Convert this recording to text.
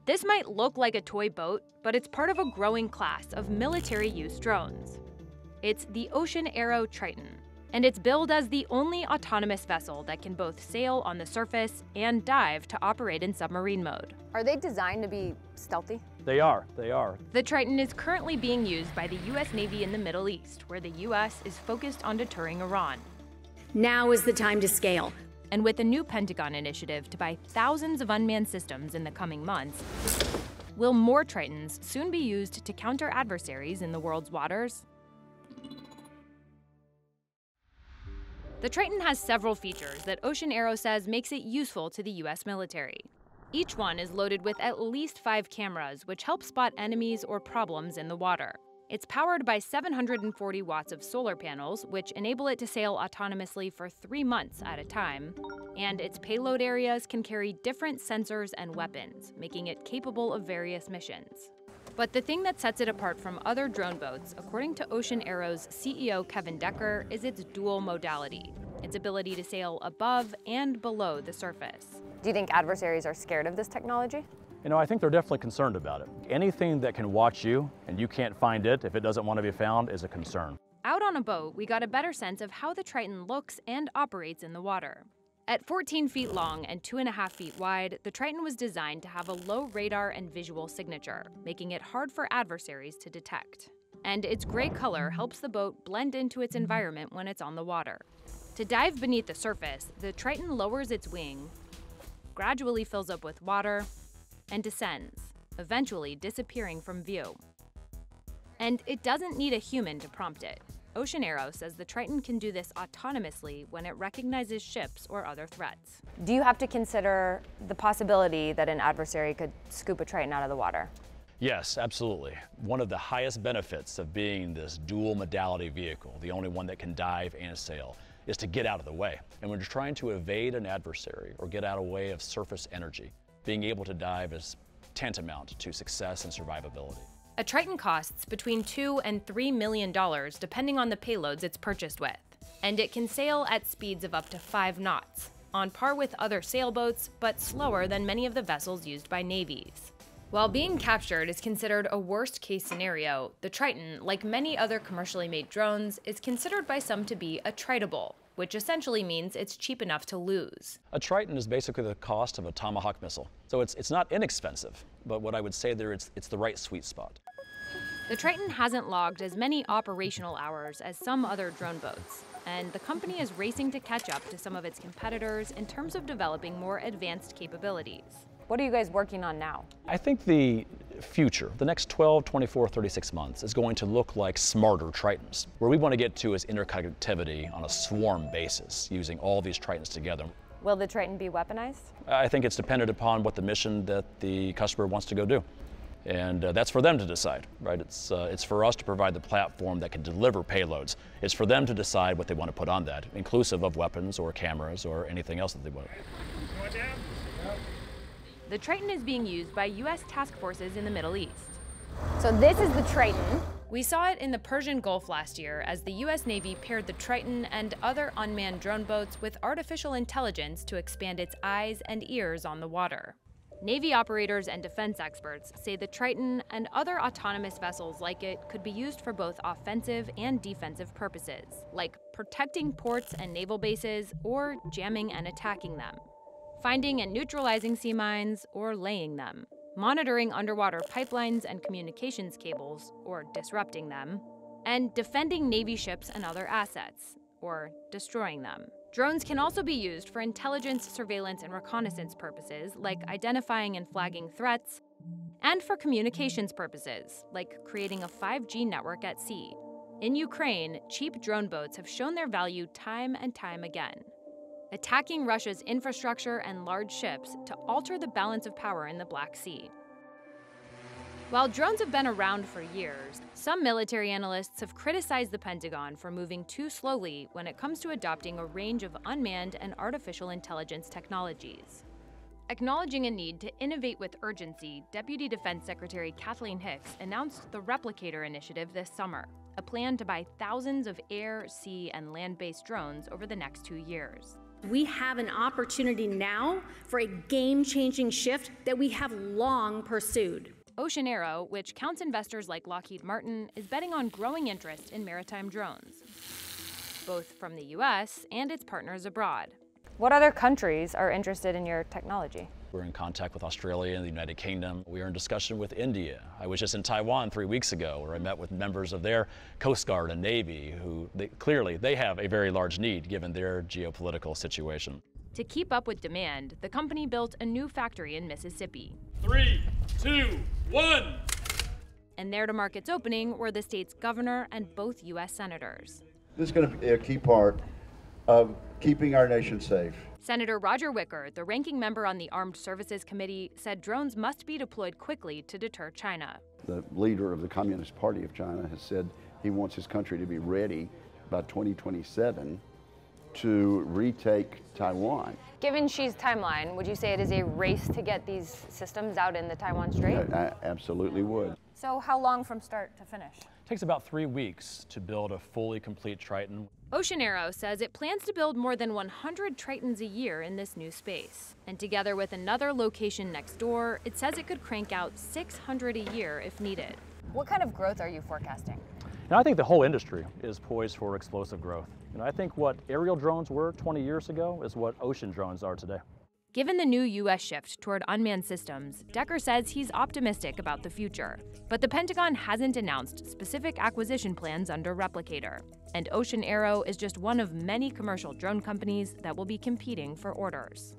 This might look like a toy boat, but it's part of a growing class of military-use drones. It's the Ocean Aero Triton, and it's billed as the only autonomous vessel that can both sail on the surface and dive to operate in submarine mode. Are they designed to be stealthy? They are. The Triton is currently being used by the U.S. Navy in the Middle East, where the U.S. is focused on deterring Iran. Now is the time to scale. And with a new Pentagon initiative to buy thousands of unmanned systems in the coming months, will more Tritons soon be used to counter adversaries in the world's waters? The Triton has several features that Ocean Aero says makes it useful to the U.S. military. Each one is loaded with at least 5 cameras, which help spot enemies or problems in the water. It's powered by 740 watts of solar panels, which enable it to sail autonomously for 3 months at a time. And its payload areas can carry different sensors and weapons, making it capable of various missions. But the thing that sets it apart from other drone boats, according to Ocean Aero's CEO Kevin Decker, is its dual modality, its ability to sail above and below the surface. Do you think adversaries are scared of this technology? I think they're definitely concerned about it. Anything that can watch you and you can't find it if it doesn't want to be found is a concern. Out on a boat, we got a better sense of how the Triton looks and operates in the water. At 14 feet long and 2.5 feet wide, the Triton was designed to have a low radar and visual signature, making it hard for adversaries to detect. And its gray color helps the boat blend into its environment when it's on the water. To dive beneath the surface, the Triton lowers its wing, gradually fills up with water, and descends, eventually disappearing from view. And it doesn't need a human to prompt it. Ocean Aero says the Triton can do this autonomously when it recognizes ships or other threats. Do you have to consider the possibility that an adversary could scoop a Triton out of the water? Yes, absolutely. One of the highest benefits of being this dual modality vehicle, the only one that can dive and sail, is to get out of the way. And when you're trying to evade an adversary or get out of the way of surface energy, being able to dive is tantamount to success and survivability. A Triton costs between $2 and $3 million depending on the payloads it's purchased with, and it can sail at speeds of up to 5 knots, on par with other sailboats, but slower than many of the vessels used by navies. While being captured is considered a worst-case scenario, the Triton, like many other commercially made drones, is considered by some to be a tritable, which essentially means it's cheap enough to lose. A Triton is basically the cost of a Tomahawk missile. So it's not inexpensive, but what I would say there, it's the right sweet spot. The Triton hasn't logged as many operational hours as some other drone boats, and the company is racing to catch up to some of its competitors in terms of developing more advanced capabilities. What are you guys working on now? I think the future, the next 12, 24, 36 months, is going to look like smarter Tritons. Where we want to get to is interconnectivity on a swarm basis, using all these Tritons together. Will the Triton be weaponized? I think it's dependent upon what the mission that the customer wants to go do. And that's for them to decide, right? It's for us to provide the platform that can deliver payloads. It's for them to decide what they want to put on that, inclusive of weapons or cameras or anything else that they want. The Triton is being used by U.S. task forces in the Middle East. So this is the Triton. We saw it in the Persian Gulf last year as the U.S. Navy paired the Triton and other unmanned drone boats with artificial intelligence to expand its eyes and ears on the water. Navy operators and defense experts say the Triton and other autonomous vessels like it could be used for both offensive and defensive purposes, like protecting ports and naval bases or jamming and attacking them, finding and neutralizing sea mines or laying them, monitoring underwater pipelines and communications cables or disrupting them, and defending Navy ships and other assets or destroying them. Drones can also be used for intelligence, surveillance, and reconnaissance purposes, like identifying and flagging threats, and for communications purposes, like creating a 5G network at sea. In Ukraine, cheap drone boats have shown their value time and time again, attacking Russia's infrastructure and large ships to alter the balance of power in the Black Sea. While drones have been around for years, some military analysts have criticized the Pentagon for moving too slowly when it comes to adopting a range of unmanned and artificial intelligence technologies. Acknowledging a need to innovate with urgency, Deputy Defense Secretary Kathleen Hicks announced the Replicator Initiative this summer, a plan to buy thousands of air, sea, and land-based drones over the next 2 years. We have an opportunity now for a game-changing shift that we have long pursued. Ocean Aero, which counts investors like Lockheed Martin, is betting on growing interest in maritime drones, both from the US and its partners abroad. What other countries are interested in your technology? We're in contact with Australia and the United Kingdom. We are in discussion with India. I was just in Taiwan 3 weeks ago where I met with members of their Coast Guard and Navy who clearly have a very large need given their geopolitical situation. To keep up with demand, the company built a new factory in Mississippi. 3, 2, 1. And there to mark its opening were the state's governor and both U.S. senators. This is going to be a key part of keeping our nation safe. Senator Roger Wicker, the ranking member on the Armed Services Committee, said drones must be deployed quickly to deter China. The leader of the Communist Party of China has said he wants his country to be ready by 2027 to retake Taiwan. Given Xi's timeline, would you say it is a race to get these systems out in the Taiwan Strait? I absolutely would. So how long from start to finish? It takes about 3 weeks to build a fully complete Triton. Ocean Aero says it plans to build more than 100 Tritons a year in this new space. And together with another location next door, it says it could crank out 600 a year if needed. What kind of growth are you forecasting? And I think the whole industry is poised for explosive growth. I think what aerial drones were 20 years ago is what ocean drones are today. Given the new U.S. shift toward unmanned systems, Decker says he's optimistic about the future. But the Pentagon hasn't announced specific acquisition plans under Replicator. And Ocean Aero is just one of many commercial drone companies that will be competing for orders.